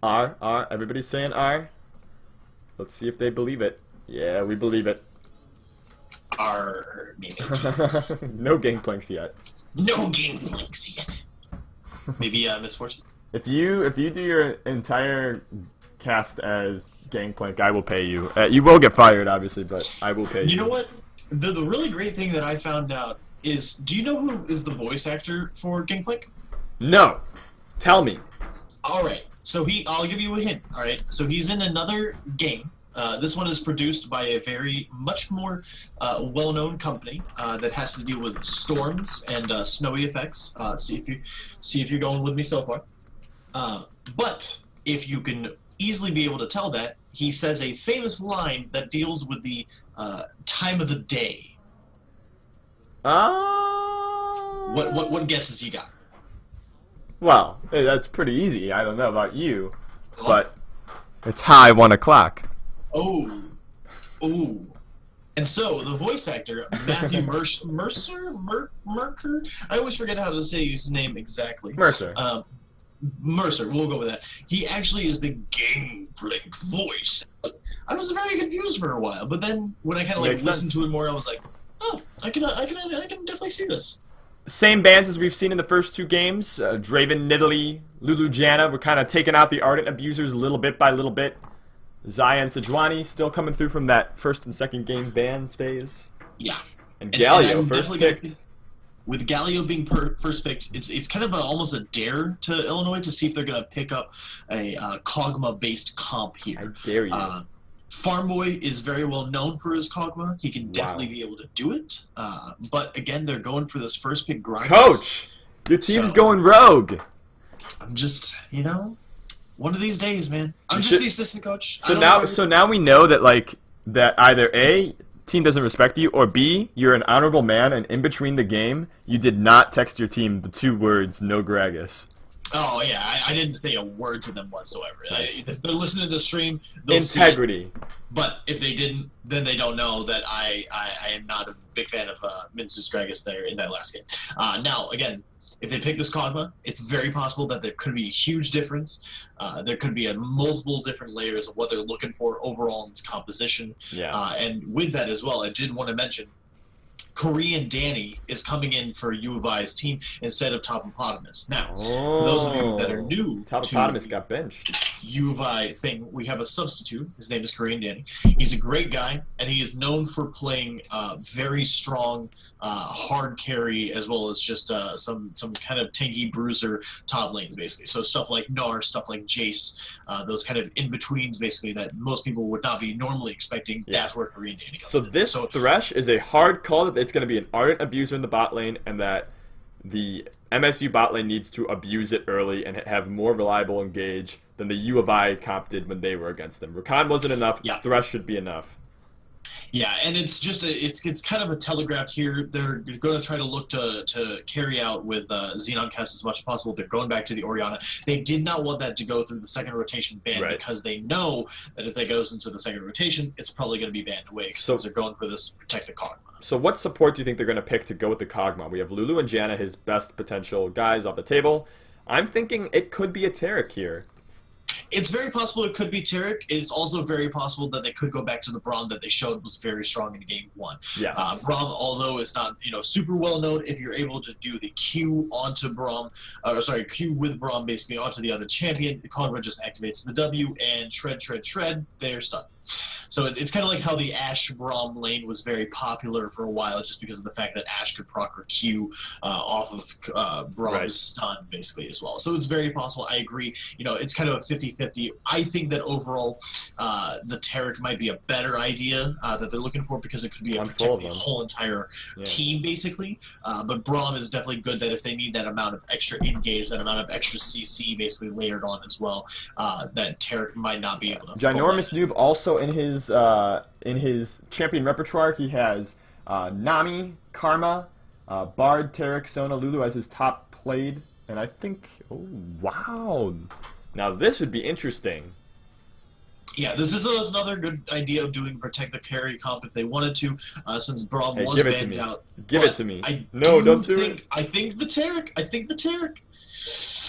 R. Everybody's saying R. Let's see if they believe it. Yeah, we believe it. Our maybe teams. No gangplanks yet. No gangplanks yet. Maybe misfortune. If you do your entire cast as gangplank, I will pay you. You will get fired, obviously, but I will pay you. You know what? The really great thing that I found out is, do you know who is the voice actor for Gangplank? No. Tell me. All right. So I'll give you a hint. All right. So he's in another game. This one is produced by a very much more well-known company that has to deal with storms and snowy effects. See if you're going with me so far. But if you can easily be able to tell that, he says a famous line that deals with the time of the day. What guesses you got? Well, that's pretty easy. I don't know about you, but it's high 1 o'clock. Oh. And so the voice actor Matthew Mercer. I always forget how to say his name exactly. Mercer. Mercer, we'll go with that. He actually is the Gangplank voice. I was very confused for a while, but then when I kind of like listened to it more, I was like, oh, I can definitely see this. Same bands as we've seen in the first 2 games. Draven, Nidalee, Lulu Janna were kind of taking out the Ardent abusers little bit by little bit. Zaya and Sejuani still coming through from that first and second game ban phase. Yeah. And Galio first picked. With Galio being first picked, it's kind of almost a dare to Illinois to see if they're going to pick up a Kog'Maw-based comp here. I dare you. Farmboy is very well known for his Kog'Maw. He can definitely be able to do it. But again, they're going for this first pick grind. Coach, your team's going rogue. I'm just, one of these days, man. I'm just the assistant coach. So now we know that that either A, team doesn't respect you, or B, you're an honorable man, and in between the game, you did not text your team the 2 words, no Gragas. Oh, yeah, I didn't say a word to them whatsoever. Nice. If they're listening to the stream, they'll Integrity. See it. But if they didn't, then they don't know that I am not a big fan of Minsus Gragas there in that last game. Now, again, if they pick this Kog'Maw, it's very possible that there could be a huge difference. There could be multiple different layers of what they're looking for overall in this composition. Yeah. And with that as well, I did want to mention Korean Danny is coming in for U of I's team instead of Topopotamus. Now, for those of you that are new Topopotamus got benched. U of I thing, we have a substitute. His name is Korean Danny. He's a great guy, and he is known for playing very strong hard carry as well as just some kind of tanky bruiser top lanes, basically. So stuff like Gnar, stuff like Jace, those kind of in-betweens, basically, that most people would not be normally expecting. Yeah. That's where Korean Danny comes in. This Thresh is a hard call that it's going to be an Ardent abuser in the bot lane, and that the MSU bot lane needs to abuse it early and have more reliable engage than the U of I comp did when they were against them. Rakan wasn't enough. Yeah. Thresh should be enough. Yeah, and it's just it's kind of a telegraphed here. They're going to try to look to carry out with Xenon Cast as much as possible. They're going back to the Orianna. They did not want that to go through the second rotation ban because they know that if that goes into the second rotation, it's probably going to be banned away since they're going for this protect the Kog'Maw. So what support do you think they're going to pick to go with the Kog'Maw? We have Lulu and Janna, his best potential guys off the table. I'm thinking it could be a Taric here. It's very possible it could be Taric. It's also very possible that they could go back to the Braum that they showed was very strong in Game 1. Yes. Braum, although it's not super well known, if you're able to do the Q onto Braum, Q with Braum basically onto the other champion, the Kog'Maw just activates the W and shred, they're stunned. So it's kind of like how the Ashe Braum lane was very popular for a while just because of the fact that Ashe could proc her Q off of Braum's stun basically as well. So it's very possible. I agree. It's kind of a 50-50. I think that overall the Taric might be a better idea that they're looking for because it could be protect the whole entire team basically. But Braum is definitely good that if they need that amount of extra engage, that amount of extra CC basically layered on as well, that Taric might not be able to. Ginormous Noob also in his champion repertoire, he has Nami, Karma, Bard, Taric, Sona, Lulu as his top played, and I think, oh wow, now this would be interesting. Yeah, this is another good idea of doing protect the carry comp if they wanted to, since Braum was banned out. Give it to me. No, don't do it. I think the Taric.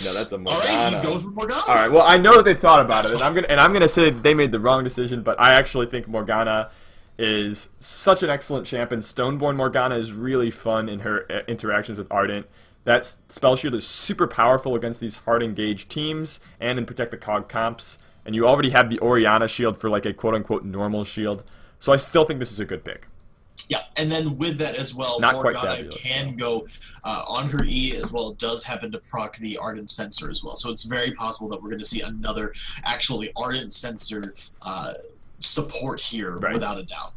No, that's a All right, he's Morgana. going for Morgana. All right. Well, I know that they thought about That's it, and I'm gonna say they made the wrong decision, but I actually think Morgana is such an excellent champion. Stoneborn Morgana is really fun in her interactions with Ardent. That spell shield is super powerful against these hard engaged teams and in protect the cog comps. And you already have the Orianna shield for like a quote unquote normal shield. So I still think this is a good pick. Yeah, and then with that as well, Not quite Morgana fabulous, can go on her E as well. It does happen to proc the Ardent Sensor as well. So it's very possible that we're going to see another actually Ardent Sensor support here, Right. without a doubt.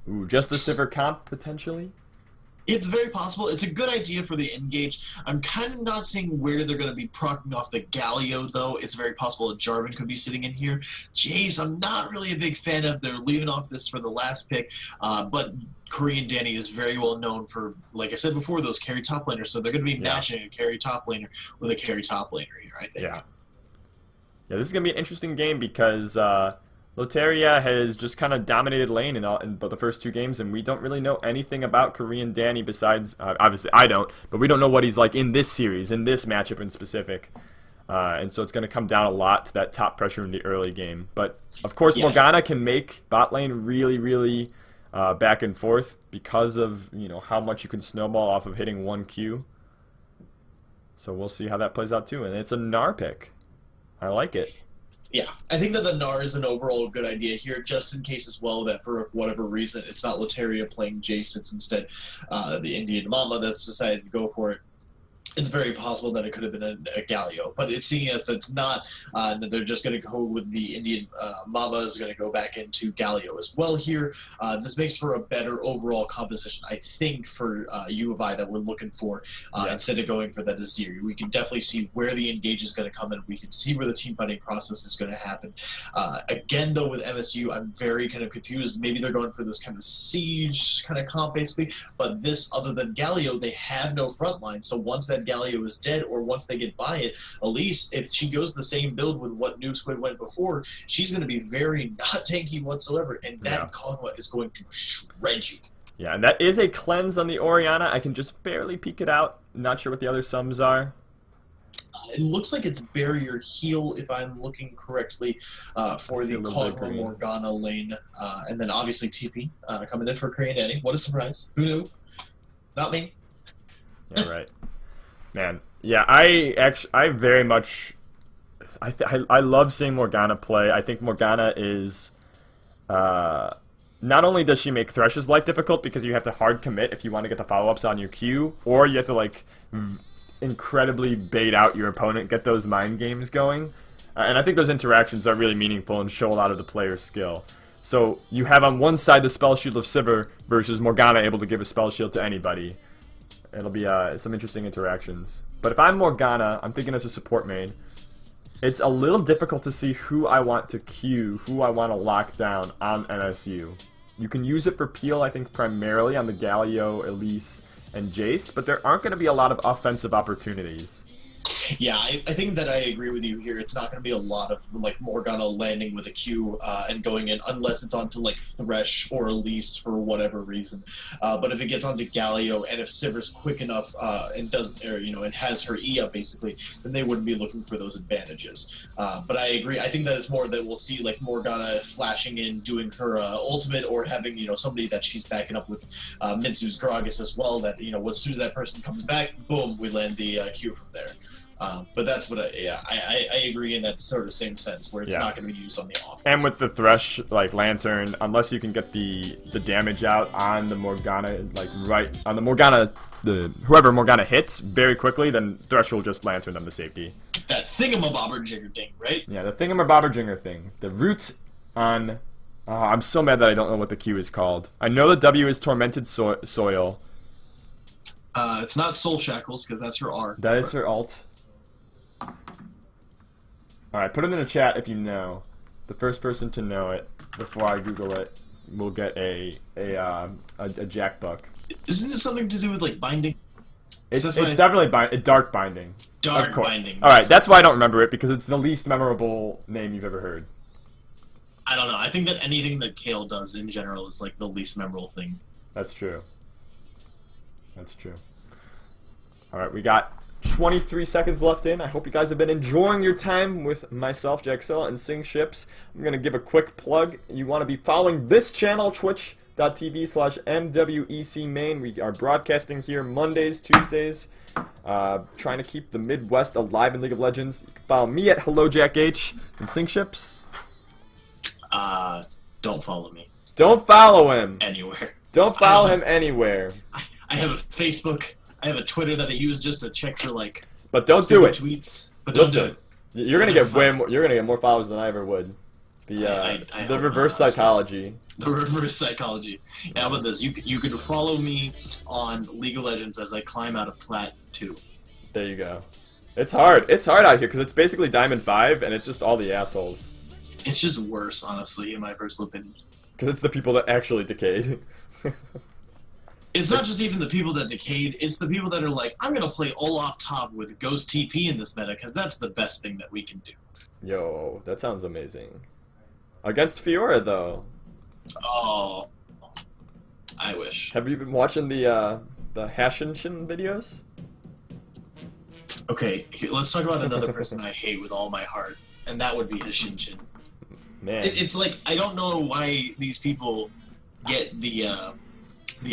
Ooh, just the Sivir comp potentially? It's very possible. It's a good idea for the engage. I'm kind of not seeing where they're going to be proccing off the Galio, though. It's very possible that Jarvan could be sitting in here. Jace, I'm not really a big fan of. They're leaving off this for the last pick, but Korean Danny is very well known for, like I said before, those carry top laners. So they're going to be matching a carry top laner with a carry top laner here, I think. Yeah. Yeah, this is going to be an interesting game because Loteria has just kind of dominated lane in the first two games, and we don't really know anything about Korean Danny besides, obviously I don't, but we don't know what he's like in this series, in this matchup in specific. And so it's going to come down a lot to that top pressure in the early game. But, of course, Morgana can make bot lane really, really back and forth because of, how much you can snowball off of hitting one Q. So we'll see how that plays out, too. And it's a Gnar pick. I like it. Yeah, I think that the Gnar is an overall good idea here, just in case as well that for whatever reason it's not Loteria playing Jace, it's instead the Indian Mama that's decided to go for it. It's very possible that it could have been a Galio, but it's seeing as that's not, that they're just going to go with the Indian Mama is going to go back into Galio as well here. This makes for a better overall composition, I think, for U of I that we're looking for instead of going for that Azir. We can definitely see where the engage is going to come in. We can see where the team fighting process is going to happen. Again, though, with MSU, I'm very kind of confused. Maybe they're going for this kind of siege kind of comp, basically, but this, other than Galio, they have no front line. So once that Galio is dead, or once they get by it, Elise, if she goes the same build with what Noob Squid went before, she's going to be very not tanky whatsoever, and that Kog'Maw is going to shred you. Yeah, and that is a cleanse on the Orianna. I can just barely peek it out. Not sure what the other sums are. It looks like it's barrier heal, if I'm looking correctly, for the Kog'Maw Morgana lane, and then obviously TP coming in for Korean Danny. What a surprise! Who knew? Not me. Yeah, right. Man, yeah, I very much, I love seeing Morgana play. I think Morgana is, not only does she make Thresh's life difficult because you have to hard commit if you want to get the follow-ups on your Q, or you have to like incredibly bait out your opponent, get those mind games going. And I think those interactions are really meaningful and show a lot of the player's skill. So you have on one side the spell shield of Sivir versus Morgana able to give a spell shield to anybody. It'll be some interesting interactions. But if I'm Morgana, I'm thinking as a support main, it's a little difficult to see who I want to queue, who I want to lock down on MSU. You can use it for peel, I think, primarily on the Galio, Elise, and Jace, but there aren't going to be a lot of offensive opportunities. Yeah, I think that I agree with you here. It's not going to be a lot of like Morgana landing with a Q and going in, unless it's onto like Thresh or Elise for whatever reason. But if it gets onto Galio, and if Sivir's quick enough and doesn't, or, and has her E up basically, then they wouldn't be looking for those advantages. But I agree. I think that it's more that we'll see like Morgana flashing in, doing her ultimate, or having somebody that she's backing up with Mitsu's Gragas as well. That as soon as that person comes back, boom, we land the Q from there. But that's what I agree in that sort of same sense, where it's not going to be used on the offense. And with the Thresh like Lantern, unless you can get the damage out on the Morgana, like right on the Morgana, whoever Morgana hits very quickly, then Thresh will just Lantern them to safety. That thingamabobber-jigger thing, right? Yeah, the thingamabobber-jigger thing. The root on... I'm so mad that I don't know what the Q is called. I know the W is Tormented Soil. It's not Soul Shackles, because that's her R. That is her alt. Alright, put it in the chat if you know. The first person to know it before I Google it will get a Jack Buck. Isn't it something to do with like binding? It's definitely dark binding. Dark binding. Alright, that's why I don't remember it, because it's the least memorable name you've ever heard. I don't know. I think that anything that Kale does in general is like the least memorable thing. That's true. That's true. Alright, we got 23 seconds left in. I hope you guys have been enjoying your time with myself, Jaxella, and Sing Ships. I'm going to give a quick plug. You want to be following this channel, twitch.tv/MWECmain. We are broadcasting here Mondays, Tuesdays, trying to keep the Midwest alive in League of Legends. You can follow me at HelloJackH and Sing Ships. Don't follow me. Don't follow him. Anywhere. Don't follow him anywhere. I have a Facebook. I have a Twitter that I use just to check for like. But don't do it. Tweets. But don't do it. You're gonna get way more. You're gonna get more followers than I ever would. The reverse psychology. The reverse psychology. Yeah, how about this? You can follow me on League of Legends as I climb out of Plat 2. There you go. It's hard. It's hard out here because it's basically Diamond 5 and it's just all the assholes. It's just worse, honestly, in my personal opinion. Because it's the people that actually decayed. It's not just even the people that decayed, it's the people that are like, I'm going to play Olaf top with Ghost TP in this meta, because that's the best thing that we can do. Yo, that sounds amazing. Against Fiora, though. Oh, I wish. Have you been watching the Hashinshin videos? Okay, let's talk about another person I hate with all my heart, and that would be Hashinshin. Man. It's like, I don't know why these people get the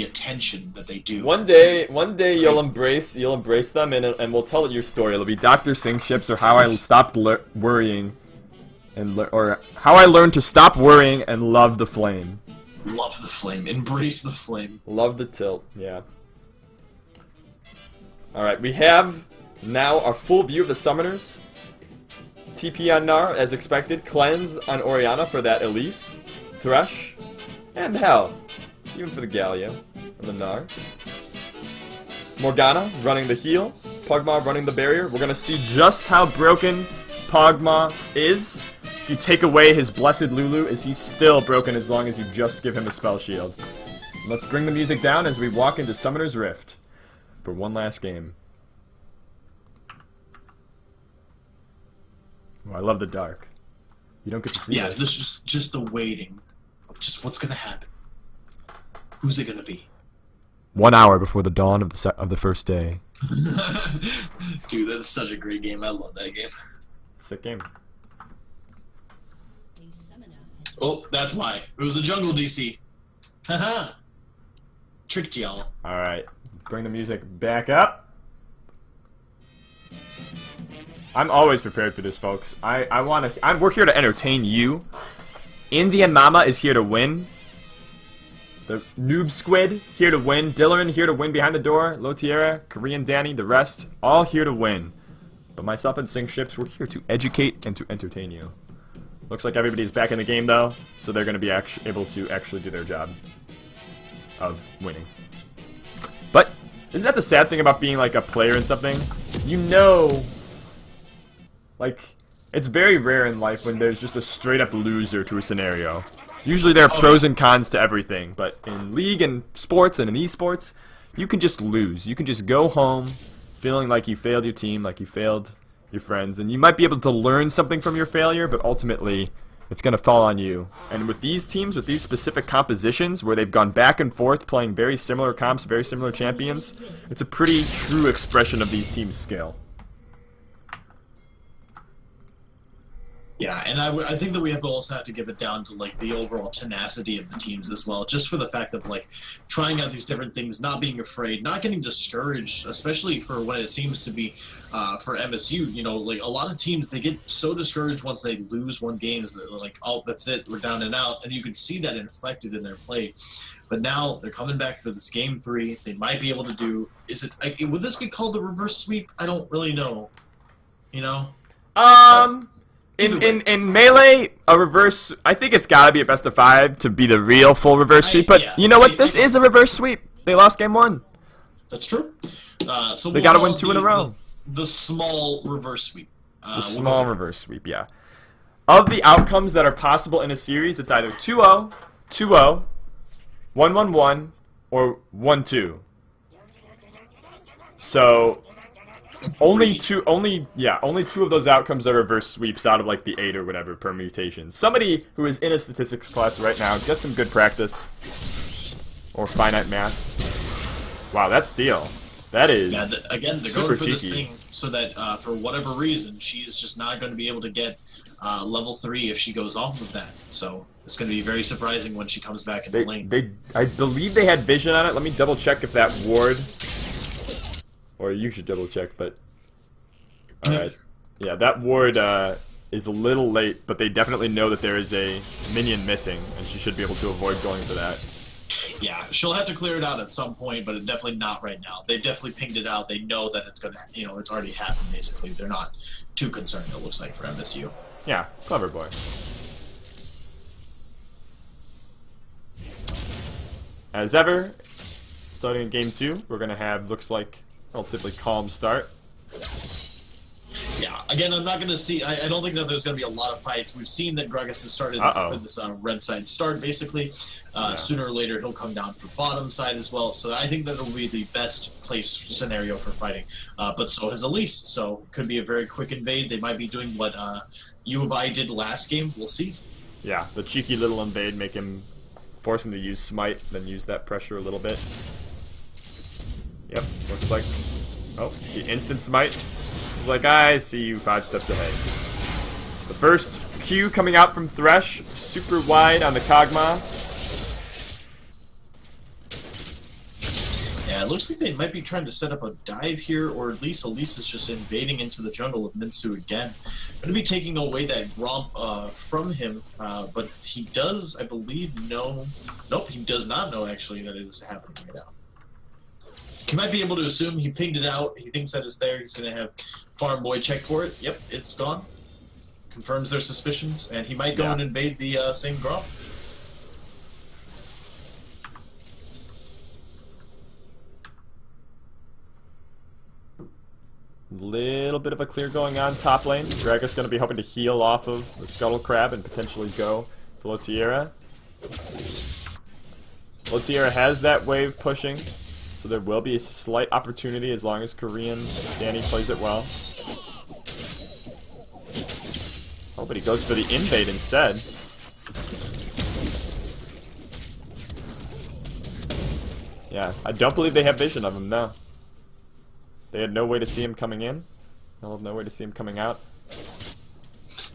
attention that they do. One day you'll embrace them, and we'll tell your story. It'll be Dr. Sing Ships, or how I stopped worrying, or how I learned to stop worrying and love the flame. Love the flame. Embrace the flame. Love the tilt. Yeah. All right, we have now our full view of the summoners. TP on Gnar, as expected. Cleanse on Orianna for that Elise. Thresh. And hell, even for the Galio and the Gnar. Morgana running the heal. Pugma running the barrier. We're going to see just how broken Pugma is. If you take away his blessed Lulu, is he still broken as long as you just give him a spell shield. Let's bring the music down as we walk into Summoner's Rift for one last game. Oh, I love the dark. You don't get to see this. Yeah, this is just the waiting of just what's gonna happen. Who's it gonna be? 1 hour before the dawn of the first day. Dude, that's such a great game. I love that game. Sick game. Oh, that's why. It was a jungle DC. Haha. Tricked y'all. Alright. Bring the music back up. I'm always prepared for this, folks. We're here to entertain you. Indian Mama is here to win. The Noob Squid here to win. Dillerin here to win behind the door. Lotiera, Korean Danny, the rest, all here to win. But myself and Sing Ships, we're here to educate and to entertain you. Looks like everybody's back in the game, though, so they're going to be able to actually do their job of winning. But isn't that the sad thing about being like a player in something? You know, like, it's very rare in life when there's just a straight-up loser to a scenario. Usually there are pros and cons to everything, but in League and sports and in esports, you can just lose. You can just go home feeling like you failed your team, like you failed your friends, and you might be able to learn something from your failure, but ultimately it's going to fall on you. And with these teams, with these specific compositions where they've gone back and forth playing very similar comps, very similar champions, it's a pretty true expression of these teams' skill. Yeah, and I think that we have to also have to give it down to like the overall tenacity of the teams as well, just for the fact of like trying out these different things, not being afraid, not getting discouraged, especially for when it seems to be for MSU. You know, like a lot of teams, they get so discouraged once they lose one game, so they're like, oh, that's it, we're down and out, and you can see that inflected in their play. But now they're coming back for this game 3. They might be able to do. Would this be called the reverse sweep? I don't really know. You know. In Melee, a reverse, I think it's gotta be a best of 5 to be the real full reverse sweep, but you know what, this is a reverse sweep. They lost game 1. That's true. So they gotta win 2 in a row. The small reverse sweep. The small reverse sweep, yeah. Of the outcomes that are possible in a series, it's either 2-0, 2-0, 1-1-1, or 1-2. So only two of those outcomes are reverse sweeps out of like the 8 or whatever permutations. Somebody who is in a statistics class right now, get some good practice or finite math. Wow, that steal. That is again, they're super going for cheeky. this thing so that for whatever reason, she's just not going to be able to get level 3 if she goes off of that. So it's going to be very surprising when she comes back in the lane. I believe they had vision on it. Let me double check if that ward, or you should double check. But all right, yeah, that ward is a little late, but they definitely know that there is a minion missing, and she should be able to avoid going for that. Yeah, she'll have to clear it out at some point, but definitely not right now. They definitely pinged it out. They know that it's gonna, it's already happened. Basically, they're not too concerned. It looks like for MSU. Yeah, clever boy. As ever, starting in game 2, we're gonna have looks like relatively calm start. Yeah, again, I'm not going to see... I don't think that there's going to be a lot of fights. We've seen that Gragas has started for this red side start, basically. Sooner or later, he'll come down for bottom side as well. So I think that will be the best place scenario for fighting. But so has Elise, so it could be a very quick invade. They might be doing what U of I did last game. We'll see. Yeah, the cheeky little invade, force him to use smite, then use that pressure a little bit. Yep, looks like... Oh, the instant smite. It's like, I see you 5 steps ahead. The first Q coming out from Thresh, super wide on the Kog'Maw. Yeah, it looks like they might be trying to set up a dive here, or at least Elise is just invading into the jungle of MSU again. Going to be taking away that Gromp from him, but he does, I believe, know... Nope, he does not know, actually, that it is happening right now. He might be able to assume he pinged it out. He thinks that it's there. He's going to have Farm Boy check for it. Yep, it's gone. Confirms their suspicions, and he might go and invade the same Gromp. Little bit of a clear going on top lane. Gragas going to be hoping to heal off of the Scuttle Crab and potentially go for Lotieria. Let's see. Lotieria has that wave pushing. So there will be a slight opportunity as long as Korean Danny plays it well. Oh, but he goes for the invade instead. Yeah, I don't believe they have vision of him, no. They had no way to see him coming in. They'll have no way to see him coming out.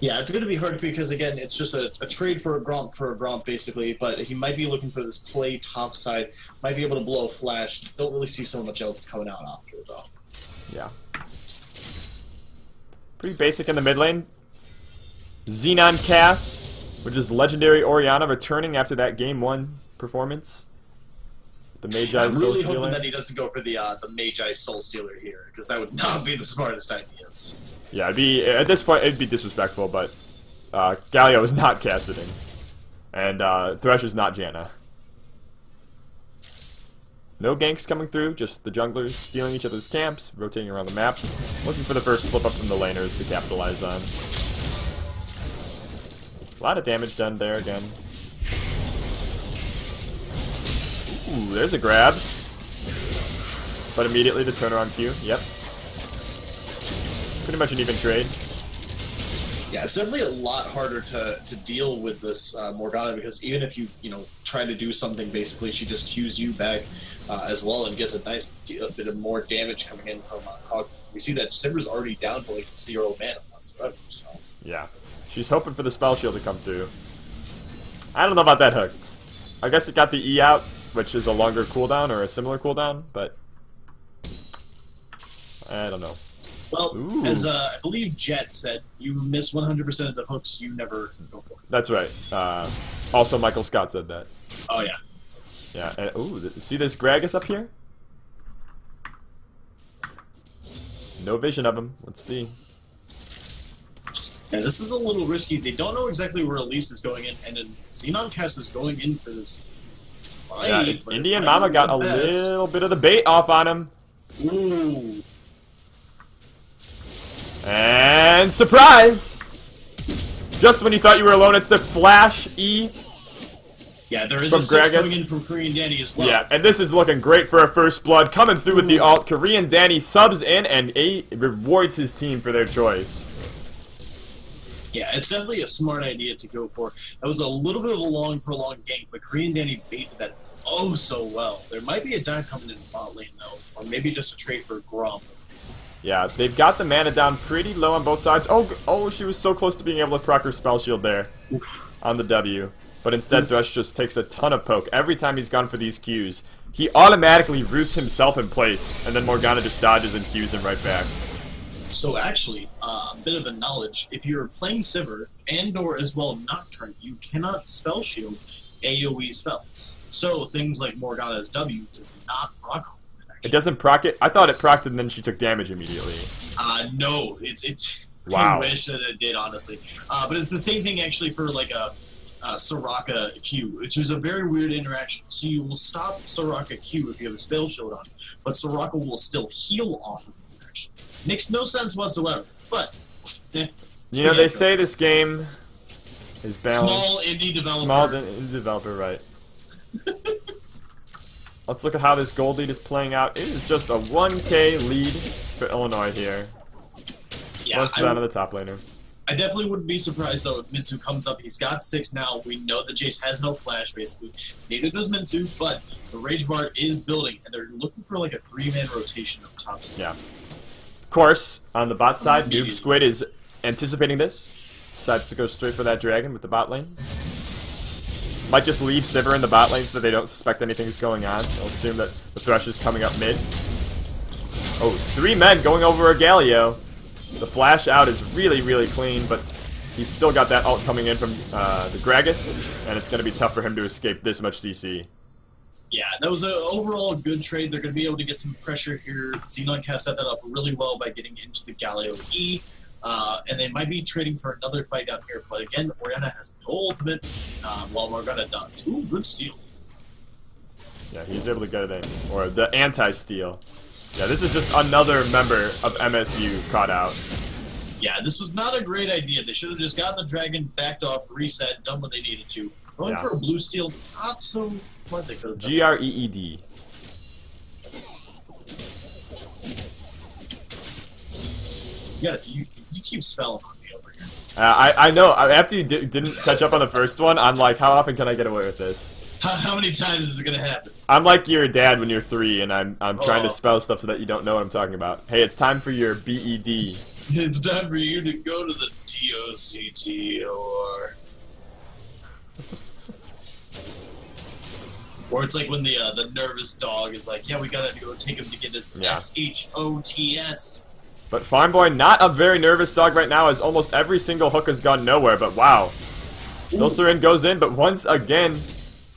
Yeah, it's going to be hard because, again, it's just a trade for a Gromp, basically, but he might be looking for this play top side, might be able to blow a flash. Don't really see so much else coming out after, though. Yeah. Pretty basic in the mid lane. Xenon Cass, which is legendary Orianna, returning after that Game 1 performance. The Magi Soul Stealer. I'm really hoping that he doesn't go for the Magi Soul Stealer here, because that would not be the smartest ideas. Yeah, it'd be, at this point, it'd be disrespectful, but Galio is not Cassidy. And Thresh is not Janna. No ganks coming through, just the junglers stealing each other's camps, rotating around the map, looking for the first slip up from the laners to capitalize on. A lot of damage done there again. Ooh, there's a grab. But immediately the turnaround Q, yep. Pretty much an even trade. Yeah, it's definitely a lot harder to deal with this Morgana, because even if you try to do something, basically she just Qs you back as well and gets a nice bit of more damage coming in from Cog. We see that Simbra's already down to like 0 mana whatsoever. So. Yeah, she's hoping for the spell shield to come through. I don't know about that hook. I guess it got the E out, which is a longer cooldown or a similar cooldown, but I don't know. Well, as I believe Jet said, you miss 100% of the hooks you never go for. That's right. Also, Michael Scott said that. Oh, yeah. Yeah, and ooh, see this Gragas up here? No vision of him. Let's see. Yeah, this is a little risky. They don't know exactly where Elise is going in, and then Xenon Cast is going in for this fight. Yeah, Indian Mama got a little bit of the bait off on him. Ooh. And surprise! Just when you thought you were alone, it's the Flash E. Yeah, there is a 6 coming in from Korean Danny as well. Yeah, and this is looking great for a first blood. Coming through with the ult. Korean Danny subs in and rewards his team for their choice. Yeah, it's definitely a smart idea to go for. That was a little bit of a long, prolonged gank, but Korean Danny baited that oh so well. There might be a dive coming in bot lane, though, or maybe just a trade for Gromp. Yeah, they've got the mana down pretty low on both sides. Oh, she was so close to being able to proc her spell shield there on the W. But instead, Thresh just takes a ton of poke. Every time he's gone for these Qs, he automatically roots himself in place, and then Morgana just dodges and Qs him right back. So actually, a bit of a knowledge, if you're playing Sivir and or as well Nocturne, you cannot spell shield AoE spells. So things like Morgana's W does not proc off of it, actually. It doesn't proc it? I thought it procced and then she took damage immediately. No, it's wow. I wish that it did, honestly. But it's the same thing actually for like a Soraka Q, which is a very weird interaction. So you will stop Soraka Q if you have a spell shield on, but Soraka will still heal off of the interaction. Makes no sense whatsoever, but you know, they say this game is balanced. Small indie developer. Small indie developer, right. Let's look at how this gold lead is playing out. It is just a 1k lead for Illinois here. Yeah, Most of that on the top laner. I definitely wouldn't be surprised, though, if Minsu comes up. He's got 6 now. We know that Jace has no flash, basically. Neither does Minsu, but the Rage Bar is building, and they're looking for, like, a 3-man rotation up top. Yeah. Of course, on the bot side, Noob Squid is anticipating this. Decides to go straight for that dragon with the bot lane. Might just leave Sivir in the bot lane so that they don't suspect anything's going on. They'll assume that the Thresh is coming up mid. Oh, 3 men going over a Galio. The flash out is really, really clean, but he's still got that ult coming in from the Gragas, and it's going to be tough for him to escape this much CC. Yeah, that was an overall good trade. They're going to be able to get some pressure here. Xenoncast set that up really well by getting into the Galio E, and they might be trading for another fight down here, but again, Orianna has no ultimate, while Morgana does. Ooh, good steal. Yeah, he's able to get it in. Or the anti-steal. Yeah, this is just another member of MSU caught out. Yeah, this was not a great idea. They should have just gotten the dragon, backed off, reset, done what they needed to. Going for a blue steal, not so smart. They could have done. Greed. Yeah, you keep spelling on me over here. I know. After you didn't catch up on the first one, I'm like, how often can I get away with this? How many times is it gonna happen? I'm like your dad when you're 3, and I'm trying to spell stuff so that you don't know what I'm talking about. Hey, it's time for your BED. It's time for you to go to the TOCTOR. Or it's like when the nervous dog is like, yeah, we gotta go take him to get his SHOTS. But Farm Boy, not a very nervous dog right now, as almost every single hook has gone nowhere, but wow. Ilsarin goes in, but once again,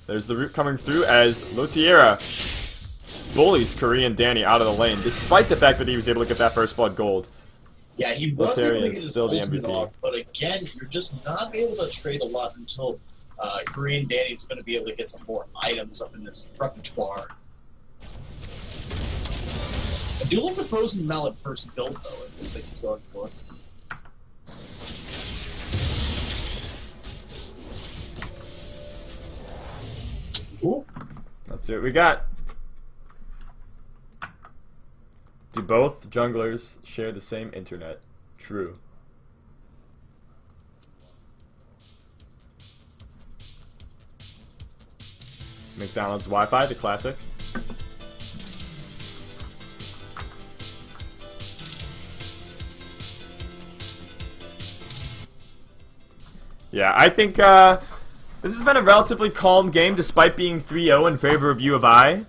there's the root coming through as Lotiera bullies Korean Danny out of the lane, despite the fact that he was able to get that first blood gold. Yeah, he was able to get his still the ultimate MVP. off, but again, you're just not able to trade a lot until Korean Danny's going to be able to get some more items up in this repertoire. I do like the Frozen Mallet first build, though. It looks like it's going for it. Cool. Let's see what we got. Do both junglers share the same internet? True. McDonald's Wi-Fi, the classic. Yeah, I think this has been a relatively calm game despite being 3-0 in favor of U of I.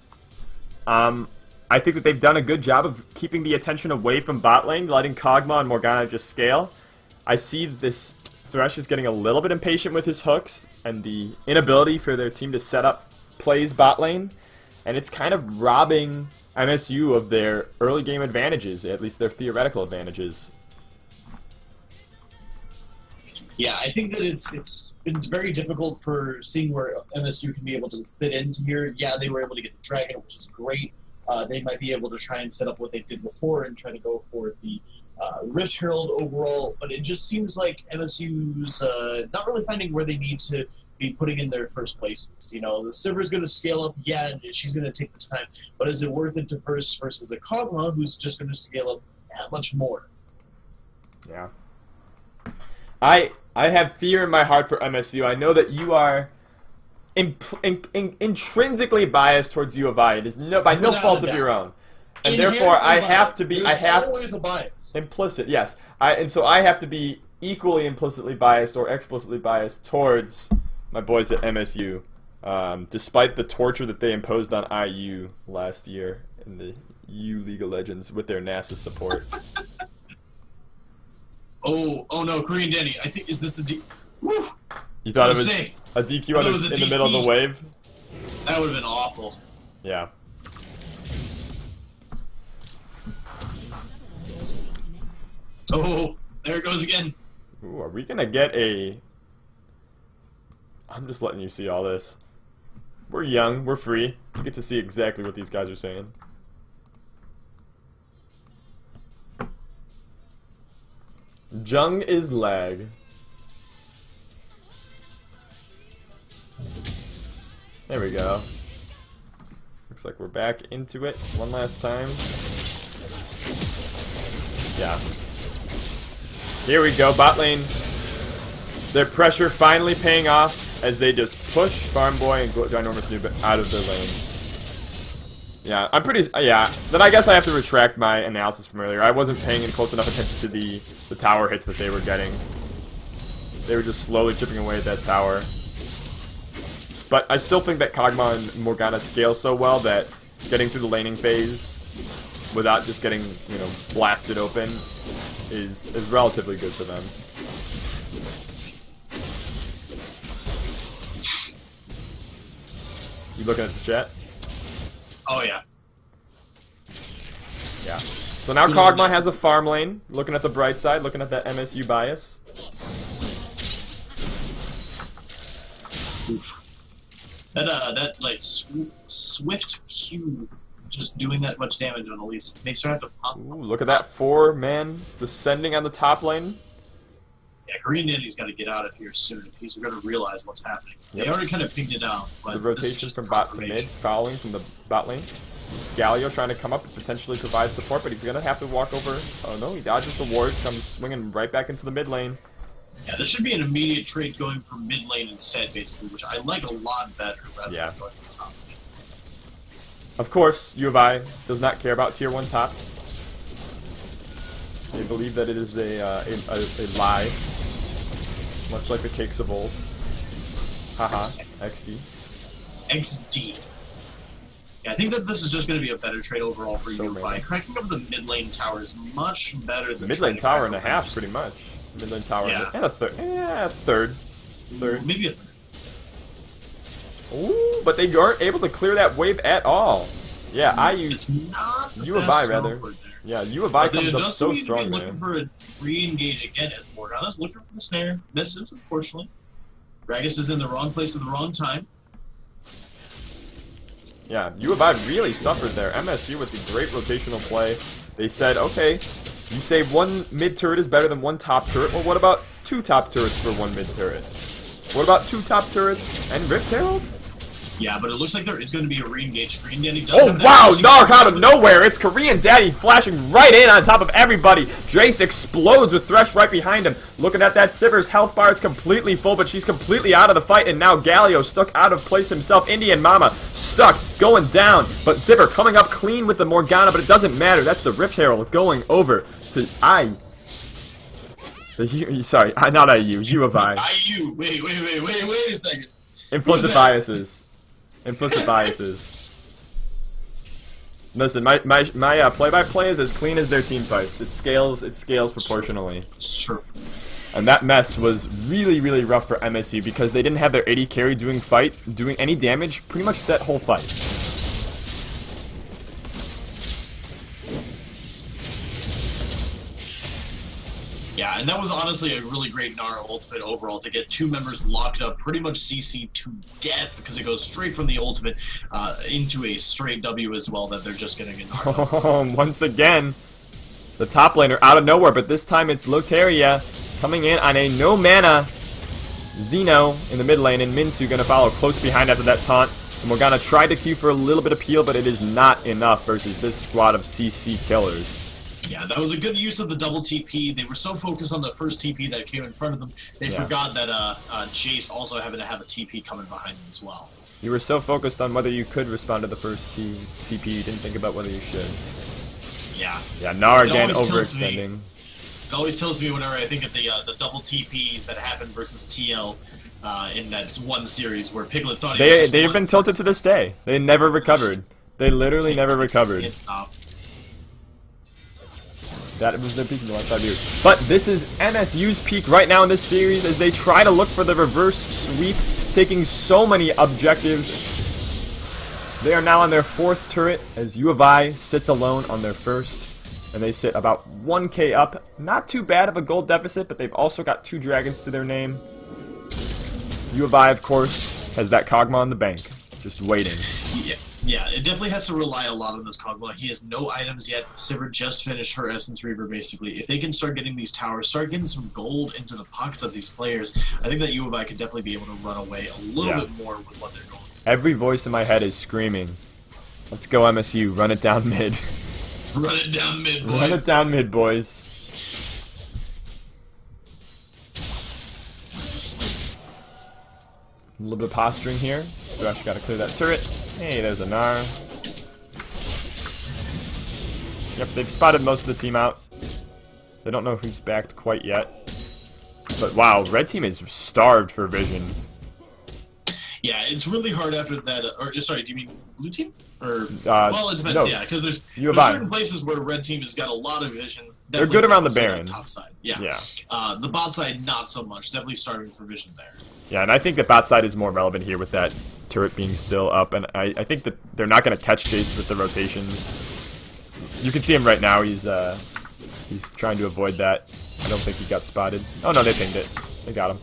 I think that they've done a good job of keeping the attention away from bot lane, letting Kog'Maw and Morgana just scale. I see this Thresh is getting a little bit impatient with his hooks and the inability for their team to set up plays bot lane, and it's kind of robbing MSU of their early game advantages, at least their theoretical advantages. Yeah, I think that it's been very difficult for seeing where MSU can be able to fit into here. Yeah, they were able to get the dragon, which is great. They might be able to try and set up what they did before and try to go for the Rift Herald overall, but it just seems like MSU's not really finding where they need to be putting in their first places. You know, the Sivir's going to scale up, yeah, and she's going to take the time, but is it worth it to versus a Kog'Maw who's just going to scale up that much more? Yeah. I have fear in my heart for MSU. I know that you are intrinsically biased towards U of I. It is by no fault of your own. And therefore, I have to be. There's always a bias. Implicit, yes. So I have to be equally implicitly biased or explicitly biased towards my boys at MSU, despite the torture that they imposed on IU last year in the U League of Legends with their NASA support. Oh no, Korean Danny. I think, is this a D? Woo! You thought it was a DQ in the middle of the wave? That would have been awful. Yeah. Oh, there it goes again. Ooh, are we gonna get a... I'm just letting you see all this. We're young, we're free. We get to see exactly what these guys are saying. Jung is lag. There we go. Looks like we're back into it one last time. Yeah. Here we go, bot lane. Their pressure finally paying off as they just push Farm Boy and Ginormous Noob out of their lane. Yeah, I'm pretty... yeah, then I guess I have to retract my analysis from earlier. I wasn't paying close enough attention to the tower hits that they were getting. They were just slowly chipping away at that tower. But I still think that Kog'Maw and Morgana scale so well that getting through the laning phase without just getting, you know, blasted open is relatively good for them. You looking at the chat? Oh, yeah. Yeah. So now Kog'Maw has a farm lane. Looking at the bright side, looking at that MSU bias. Oof. That like swift Q, just doing that much damage on Elise makes her have to pop. Ooh, look at that 4-man descending on the top lane. Yeah, Green Dandy's got to get out of here soon if he's going to realize what's happening. Yep. They already kind of pinged it out. But the rotations from bot to mid, fouling from the bot lane. Galio trying to come up and potentially provide support, but he's going to have to walk over. Oh no, he dodges the ward, comes swinging right back into the mid lane. Yeah, there should be an immediate trade going from mid lane instead, basically, which I like a lot better rather than going to top lane. Of course, U of I does not care about tier 1 top. They believe that it is a lie, much like the cakes of old. Haha, XD. XD. Yeah, I think that this is just going to be a better trade overall for So U. Cracking up the mid lane tower is much better than mid lane tower and a half, pretty much. Mid lane tower and a third. Yeah, third. Maybe a third. Ooh, but they aren't able to clear that wave at all. Yeah, It's not the U of I rather. Yeah, U of I comes up so strong there. Looking for a re-engage again as Morgana's looking for the snare. Misses, unfortunately. Gragas is in the wrong place at the wrong time. Yeah, U of I really suffered there. MSU with the great rotational play. They said, okay, you say one mid turret is better than one top turret. Well, what about 2 top turrets for 1 mid turret? What about 2 top turrets and Rift Herald? Yeah, but it looks like there is going to be a re-engage. Korean Daddy does Oh wow, Narc out of nowhere! It's Korean Daddy flashing right in on top of everybody! Jace explodes with Thresh right behind him. Looking at that, Sivir's health bar is completely full, but she's completely out of the fight, and now Galio stuck out of place himself. Indian Mama stuck, going down, but Sivir coming up clean with the Morgana, but it doesn't matter. That's the Rift Herald going over to sorry, not IU, U of I. IU, wait a second. Implicit biases. Implicit biases. Listen, my play-by-play is as clean as their team fights. It scales proportionally. It's true. And that mess was really, really rough for MSU because they didn't have their AD carry doing any damage pretty much that whole fight. Yeah, and that was honestly a really great Nara ultimate overall to get 2 members locked up, pretty much CC to death because it goes straight from the ultimate into a straight W as well that they're just getting in. Once again, the top laner out of nowhere, but this time it's Loteria coming in on a no mana Xeno in the mid lane, and Minsu gonna follow close behind after that taunt. And Morgana tried to Q for a little bit of peel, but it is not enough versus this squad of CC killers. Yeah, that was a good use of the double TP. They were so focused on the first TP that came in front of them, they forgot that Jace also happened to have a TP coming behind them as well. You were so focused on whether you could respond to the first TP, you didn't think about whether you should. Yeah. Yeah, Gnar It again always tilts me. overextending. It always tells me whenever I think of the double TPs that happened versus TL in that one series where Piglet thought he was just They've one been tilted to this day. They never recovered. They literally never recovered. Can't stop. That was their peak in the last 5 years. But this is MSU's peak right now in this series as they try to look for the reverse sweep, taking so many objectives. They are now on their 4th turret as U of I sits alone on their 1st. And they sit about 1k up. Not too bad of a gold deficit, but they've also got 2 dragons to their name. U of I, of course, has that Kog'Maw in the bank, just waiting. Yeah, it definitely has to rely a lot on this Kog'Maw. He has no items yet. Sivir just finished her Essence Reaver, basically. If they can start getting these towers, start getting some gold into the pockets of these players, I think that U of I could definitely be able to run away a little bit more with what they're going for. Every voice in my head is screaming, let's go MSU, run it down mid. Run it down mid, boys. Run it down mid, boys. A little bit of posturing here. Thresh got to clear that turret. Hey, there's a Gnar. Yep, they've spotted most of the team out. They don't know who's backed quite yet. But wow, red team is starved for vision. Yeah, it's really hard after that. Or sorry, do you mean blue team? Or well, it depends. No. Yeah, because there's I. certain places where red team has got a lot of vision. They're good around the Baron. Top side. Yeah. Yeah. The bot side, not so much. Definitely starving for vision there. Yeah, and I think the bot side is more relevant here with that turret being still up, and I think that they're not going to catch Jace with the rotations. You can see him right now. He's trying to avoid that. I don't think he got spotted. Oh no, they pinged it. They got him.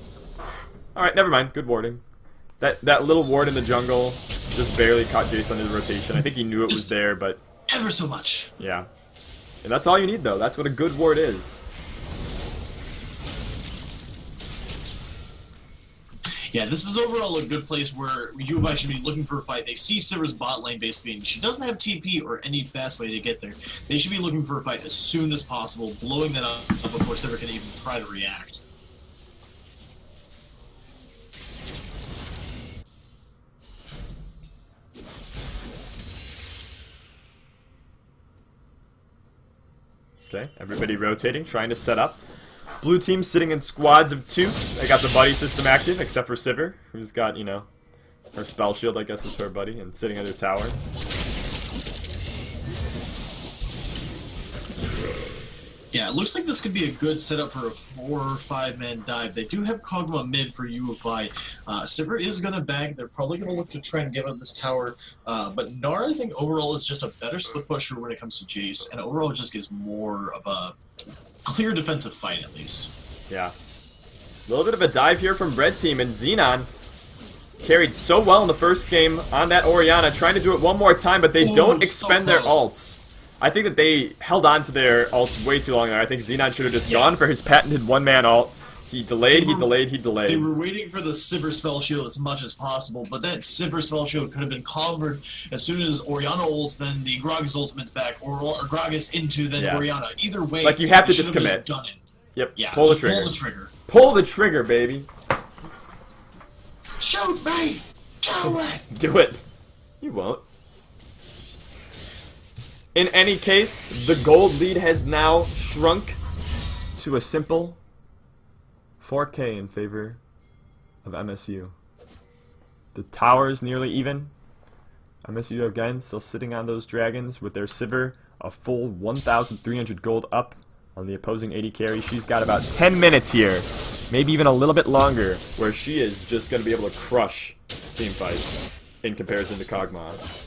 All right, never mind. Good warding. That little ward in the jungle just barely caught Jace under the rotation. I think he knew it was there, but ever so much. Yeah, and that's all you need though. That's what a good ward is. Yeah, this is overall a good place where U of I should be looking for a fight. They see Sivir's bot lane basically, and she doesn't have TP or any fast way to get there. They should be looking for a fight as soon as possible, blowing that up before Sivir can even try to react. Okay, everybody rotating, trying to set up. Blue team sitting in squads of 2. They got the buddy system active, except for Sivir, who's got, you know, her spell shield, I guess is her buddy, and sitting at her tower. Yeah, it looks like this could be a good setup for a 4 or 5 man dive. They do have Kog'Maw mid for U of I. Sivir is going to back. They're probably going to look to try and give up this tower. But Gnar, I think, overall is just a better split pusher when it comes to Jace. And overall, it just gives more of a clear defensive fight, at least. Yeah. A little bit of a dive here from red team, and Xenon carried so well in the first game on that Orianna, trying to do it one more time, but they don't expend their ults. I think that they held on to their ults way too long there. I think Xenon should have just gone for his patented one-man ult. He delayed, he delayed. They were waiting for the Sivir spell shield as much as possible, but that Sivir spell shield could have been covered as soon as Orianna ults, then the Gragas ultimate's back, or Gragas into then Orianna. Either way, like you have to just commit. Done it. Yep. Yeah, pull the trigger. Pull the trigger. Pull the trigger, baby. Shoot me! Do it! Do it. You won't. In any case, the gold lead has now shrunk to a simple 4K in favor of MSU. The tower is nearly even. MSU again still sitting on those dragons with their Sivir a full 1,300 gold up on the opposing AD carry. She's got about 10 minutes here, maybe even a little bit longer, where she is just going to be able to crush team fights in comparison to Kog'Maw.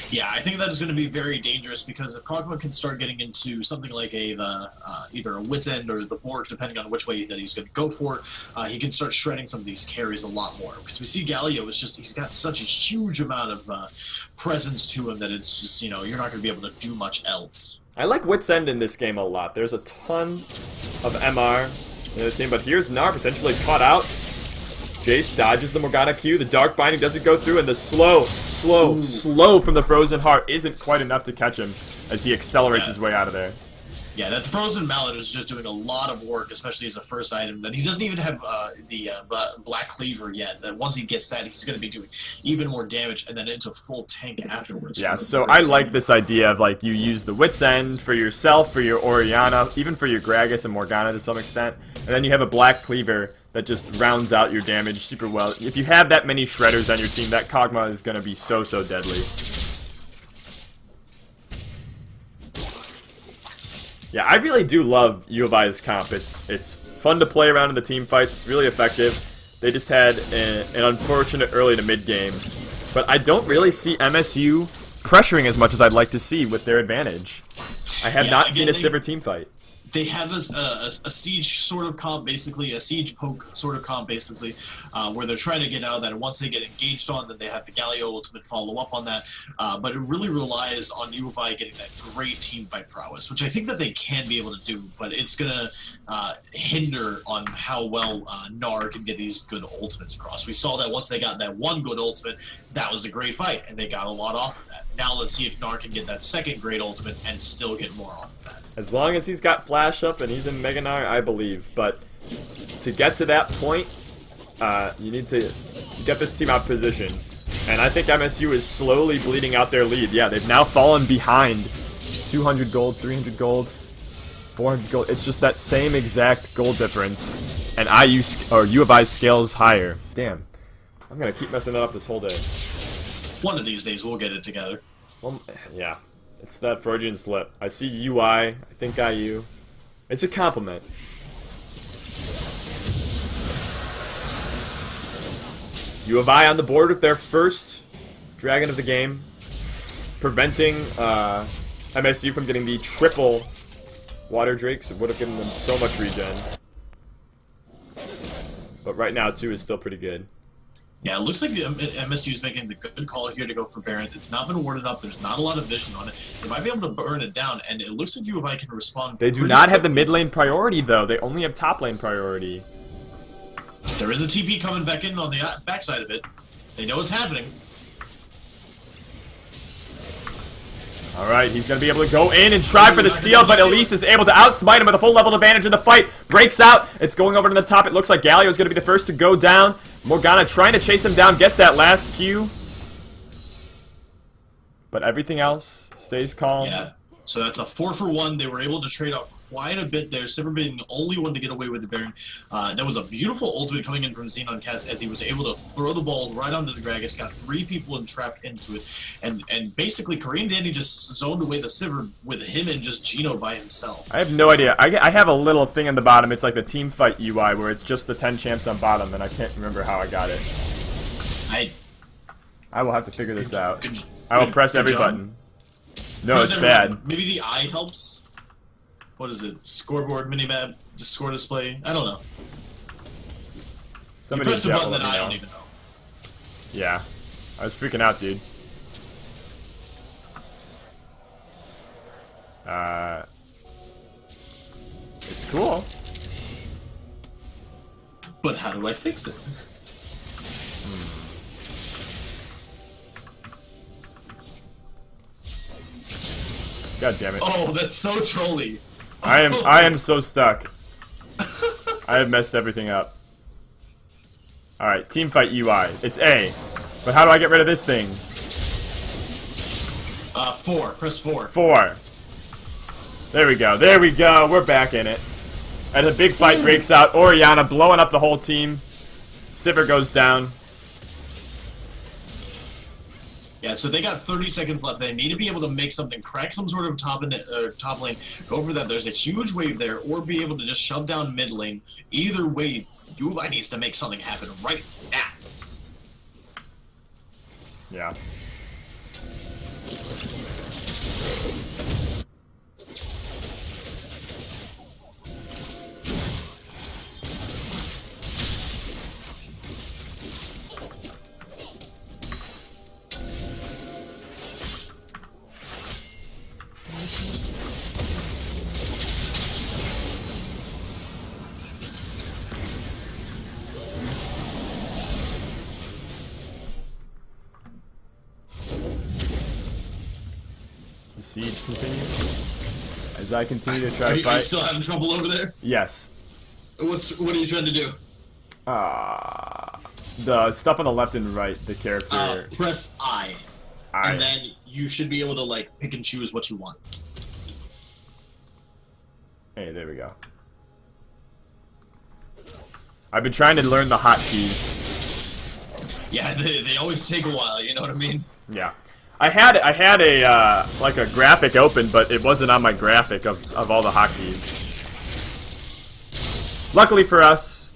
Yeah, I think that is going to be very dangerous because if Kog'Maw can start getting into something like either a Wit's End or the Bork, depending on which way that he's going to go for, he can start shredding some of these carries a lot more. Because we see Galio is just, he's got such a huge amount of presence to him that it's just, you know, you're not going to be able to do much else. I like Wit's End in this game a lot. There's a ton of MR in the team, but here's Gnar potentially caught out. Jace dodges the Morgana Q, the Dark Binding doesn't go through, and the slow from the Frozen Heart isn't quite enough to catch him as he accelerates his way out of there. Yeah, that frozen mallet is just doing a lot of work, especially as a first item. That he doesn't even have the black cleaver yet. That once he gets that, he's going to be doing even more damage, and then into full tank afterwards. Yeah, so I like this idea of like you use the Wit's End for yourself, for your Orianna, even for your Gragas and Morgana to some extent, and then you have a black cleaver that just rounds out your damage super well. If you have that many shredders on your team, that Kog'Maw is going to be so deadly. Yeah, I really do love U of I's comp. It's fun to play around in the team fights. It's really effective. They just had an unfortunate early to mid game, but I don't really see MSU pressuring as much as I'd like to see with their advantage. I have not seen a Sivir team fight. They have a siege sort of comp, basically, a siege poke sort of comp, basically, where they're trying to get out of that. And once they get engaged on, then they have the Galio ultimate follow up on that. But it really relies on U of I getting that great team fight prowess, which I think that they can be able to do, but it's going to hinder on how well Gnar can get these good ultimates across. We saw that once they got that one good ultimate, that was a great fight, and they got a lot off of that. Now let's see if Gnar can get that second great ultimate and still get more off of that. As long as he's got Flash up and he's in Mega Gnar, I believe. But to get to that point, you need to get this team out of position. And I think MSU is slowly bleeding out their lead. Yeah, they've now fallen behind 200 gold, 300 gold, 400 gold. It's just that same exact gold difference. And U of I scales higher. Damn. I'm going to keep messing that up this whole day. One of these days, we'll get it together. Well, yeah. It's that Freudian slip. I see UI, I think IU. It's a compliment. U of I on the board with their first Dragon of the game, preventing MSU from getting the triple Water Drakes. It would have given them so much regen. But right now, 2 is still pretty good. Yeah, it looks like MSU is making the good call here to go for Baron. It's not been warded up. There's not a lot of vision on it. They might be able to burn it down, and it looks like U of I can respond. They do not have the mid lane priority, though. They only have top lane priority. There is a TP coming back in on the backside of it. They know it's happening. Alright, he's going to be able to go in and try for the steal, but Elise is able to outsmite him with a full level advantage in the fight. Breaks out. It's going over to the top. It looks like Galio is going to be the first to go down. Morgana trying to chase him down. Gets that last Q. But everything else stays calm. Yeah. So that's a 4-for-1. They were able to trade off quite a bit there. Sivir being the only one to get away with the Baron. That was a beautiful ultimate coming in from Xenon Cast as he was able to throw the ball right onto the Gragas, got 3 people entrapped into it, and basically Korean Dandy just zoned away the Sivir with him and just Gino by himself. I have no idea. I have a little thing on the bottom. It's like the team fight UI where it's just the 10 champs on bottom, and I can't remember how I got it. I will have to figure this out. I will press every button. No, it's bad. Maybe the eye helps. What is it? Scoreboard minimap, score display? I don't know. Somebody pressed a button that I don't even know. Yeah, I was freaking out, dude. It's cool. But how do I fix it? God damn it. Oh, that's so trolly. I am so stuck. I have messed everything up. Alright, team fight UI. It's A. But how do I get rid of this thing? 4. Press 4. 4. There we go. There we go. We're back in it. And a big fight breaks out. Orianna blowing up the whole team. Sivir goes down. Yeah, so they got 30 seconds left. They need to be able to make something, crack some sort of top lane, go for that. There's a huge wave there, or be able to just shove down mid lane. Either way, U of I needs to make something happen right now. Yeah. The siege continues. as I continue to try Are to you, are you fight. still having trouble over there? Yes. What are you trying to do? The stuff on the left and right, the character. Press I. And then you should be able to, like, pick and choose what you want. Hey, there we go. I've been trying to learn the hotkeys. Yeah, they always take a while, you know what I mean? Yeah. I had a, like a graphic open, but it wasn't on my graphic of all the hotkeys. Luckily for us,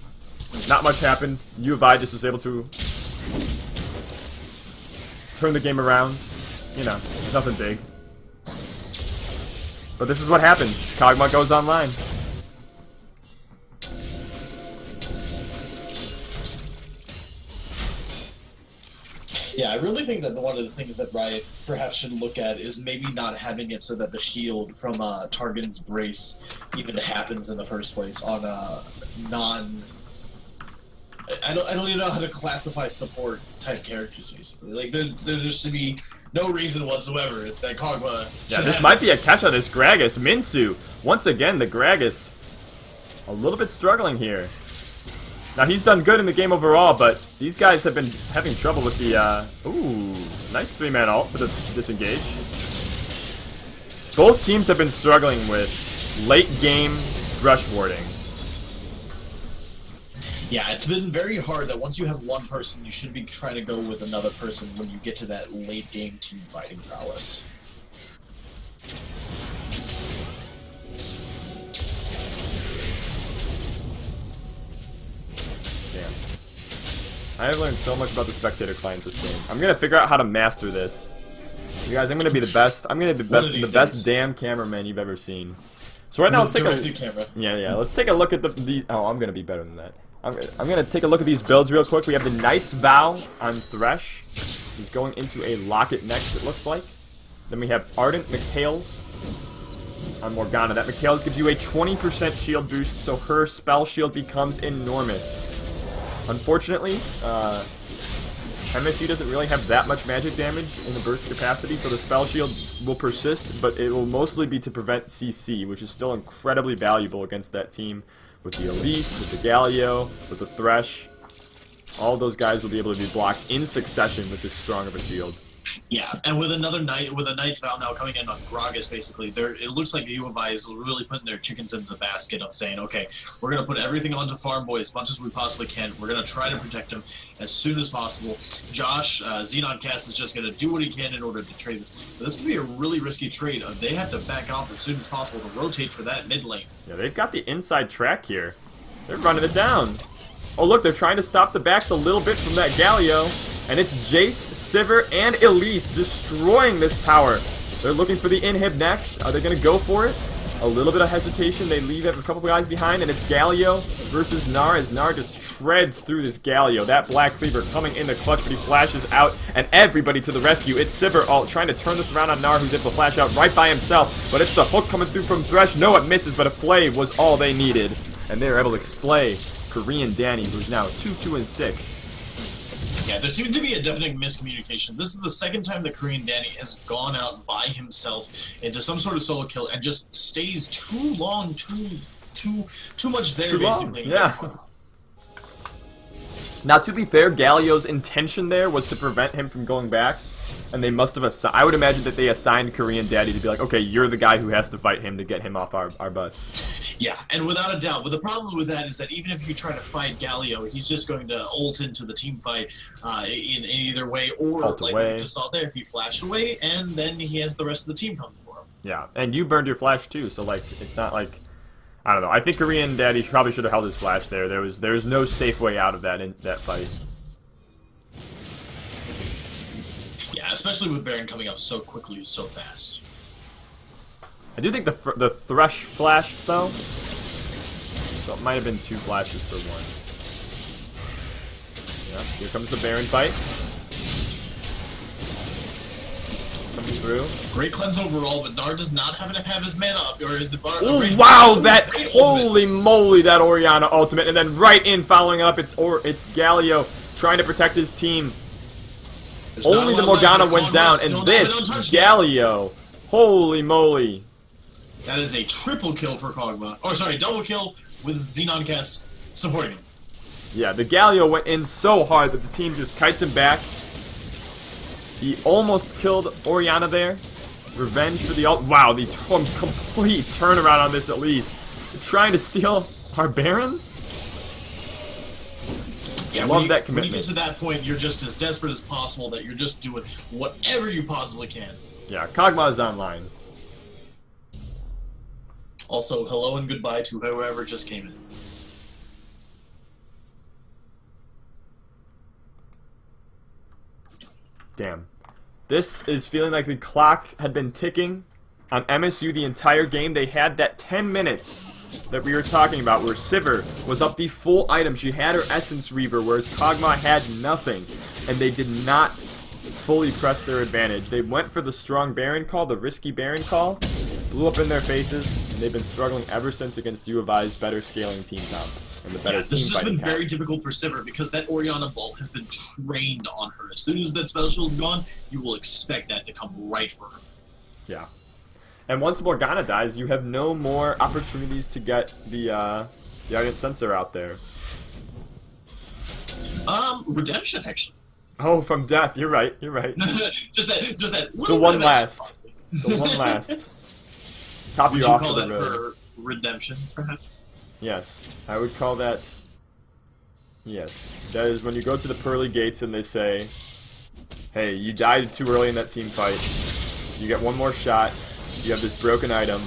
not much happened. U of I just was able to turn the game around. You know, nothing big. But this is what happens. Kog'Maw goes online. Yeah, I really think that one of the things that Riot perhaps should look at is maybe not having it so that the shield from Targon's Brace even happens in the first place on a non... I don't even know how to classify support type characters, basically. Like, there just should be no reason whatsoever that Kog'Maw Yeah, this might be a catch on this Gragas. MSU, once again, the Gragas, a little bit struggling here. Now, he's done good in the game overall, but these guys have been having trouble with the, ooh, nice 3-man ult for the disengage. Both teams have been struggling with late-game rush warding. Yeah, it's been very hard that once you have one person, you should be trying to go with another person when you get to that late-game team fighting prowess. I have learned so much about the spectator client this game. I'm gonna figure out how to master this. You guys, I'm gonna be the best. I'm gonna be the best damn cameraman you've ever seen. So right now, let's take a let's take a look at the. Oh, I'm gonna be better than that. I'm gonna take a look at these builds real quick. We have the Knight's Vow on Thresh. He's going into a Locket next, it looks like. Then we have Ardent Mikhails on Morgana. That Mikhails gives you a 20% shield boost, so her spell shield becomes enormous. Unfortunately, MSU doesn't really have that much magic damage in the burst capacity, so the spell shield will persist, but it will mostly be to prevent CC, which is still incredibly valuable against that team. With the Elise, with the Galio, with the Thresh, all those guys will be able to be blocked in succession with this strong of a shield. Yeah, and with another knight, with a Knight's Vow now coming in on Gragas, basically, it looks like the U of I is really putting their chickens into the basket of saying, okay, we're going to put everything onto Farm Boy as much as we possibly can. We're going to try to protect him as soon as possible. Josh, Xenon Cast is just going to do what he can in order to trade this. But this could be a really risky trade. They have to back off as soon as possible to rotate for that mid lane. Yeah, they've got the inside track here. They're running it down. Oh, look, they're trying to stop the backs a little bit from that Galio. And it's Jace, Sivir, and Elise destroying this tower. They're looking for the inhib next. Are they going to go for it? A little bit of hesitation. They leave a couple guys behind, and it's Galio versus Gnar, as Gnar just treads through this Galio. That Black Cleaver coming in the clutch, but he flashes out, and everybody to the rescue. It's Sivir ult trying to turn this around on Gnar, who's able to flash out right by himself. But it's the hook coming through from Thresh. No, it misses, but a flay was all they needed. And they were able to slay Korean Danny, who's now 2-2-6. Yeah, there seems to be a definite miscommunication. This is the second time that Korean Danny has gone out by himself into some sort of solo kill and just stays too long, too much there, basically. Yeah. Now, to be fair, Galio's intention there was to prevent him from going back, and they must have assigned. I would imagine that they assigned Korean Daddy to be like, okay, you're the guy who has to fight him to get him off our butts. Yeah, and without a doubt. But the problem with that is that even if you try to fight Galio, he's just going to ult into the team fight in either way, or ult like away. we just saw there, he flashed away, and then he has the rest of the team coming for him. Yeah, and you burned your flash too, so like it's not like, I don't know. I think Korean Daddy probably should have held his flash there. There was no safe way out of that fight. Yeah, especially with Baron coming up so quickly, so fast. I do think the Thresh flashed though, so it might have been 2 flashes for 1. Yep, here comes the Baron fight. Coming through. Great cleanse overall, but Gnar does not happen to have his mana up, or is it bar? Oh wow! That holy moly! That Orianna ultimate, and then right in following it up, it's Galio trying to protect his team. There's Only the Morgana went down, and this Galio, holy moly! That is a triple kill for Kog'Maw. Oh, sorry, double kill with Xenon Kess supporting him. Yeah, the Galio went in so hard that the team just kites him back. He almost killed Orianna there. Revenge for the ult. Wow, the complete turnaround on this at least. They're trying to steal our Baron? Yeah, love that When you commitment. get to that point, you're just as desperate as possible that you're just doing whatever you possibly can. Yeah, Kog'Maw is online. Also, hello and goodbye to whoever just came in. Damn. This is feeling like the clock had been ticking on MSU the entire game. They had that 10 minutes that we were talking about where Sivir was up the full item. She had her Essence Reaver, whereas Kog'Maw had nothing. And they did not fully press their advantage. They went for the strong Baron call, the risky Baron call, blew up in their faces, and they've been struggling ever since against U of I's better scaling team comp. And the better This team has just fighting been comp. very difficult for Sivir because that Orianna bolt has been trained on her. As soon as that special is gone, you will expect that to come right for her. Yeah. And once Morgana dies, you have no more opportunities to get the Ardent Sensor out there. Redemption, actually. Oh, from death. You're right. You're right. just that. The little one bit of last. extra. The one last. Top Would you you off call for that the road. her redemption, perhaps? Yes, I would call that. Yes, that is when you go to the pearly gates and they say, "Hey, you died too early in that team fight. You get one more shot. You have this broken item.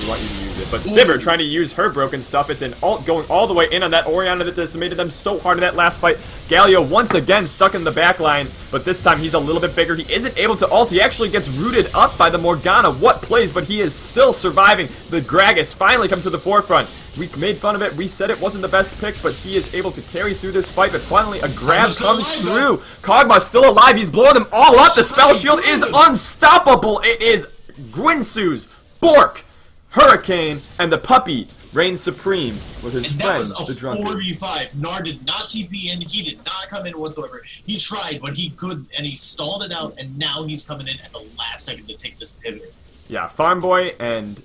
We want you to use it." But Sivir trying to use her broken stuff. It's an ult going all the way in on that Orianna that decimated them so hard in that last fight. Galio once again stuck in the back line, but this time he's a little bit bigger. He isn't able to ult. He actually gets rooted up by the Morgana. What plays, but he is still surviving. The Gragas finally come to the forefront. We made fun of it. We said it wasn't the best pick, but he is able to carry through this fight. But finally, a grab comes through. Kog'Maw's still alive. He's blowing them all up. The spell shield is unstoppable. It is Gwynsu's, Bork, Hurricane, and the puppy reigns supreme with his And that friend, was a the Drunkard. 4v5. Gnar did not TP in. He did not come in whatsoever. He tried, but he couldn't, and he stalled it out, and now he's coming in at the last second to take this pivot. Yeah, Farm Boy and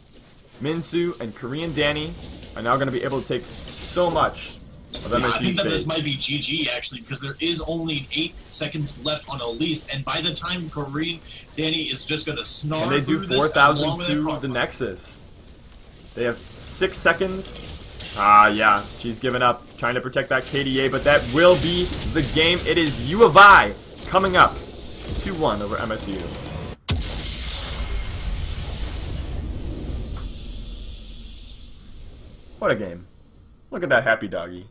Minsu and Korean Danny are now going to be able to take so much of Yeah, I MSU's think that this base. might be GG, actually, because there is only 8 seconds left on Elise, and by the time Korean Danny is just going to snarl And they do through this 4,000 along with to that the Kog'Maw. Nexus. They have 6 seconds. Ah, yeah, she's given up, trying to protect that KDA, but that will be the game. It is U of I coming up 2-1 over MSU. What a game. Look at that happy doggy.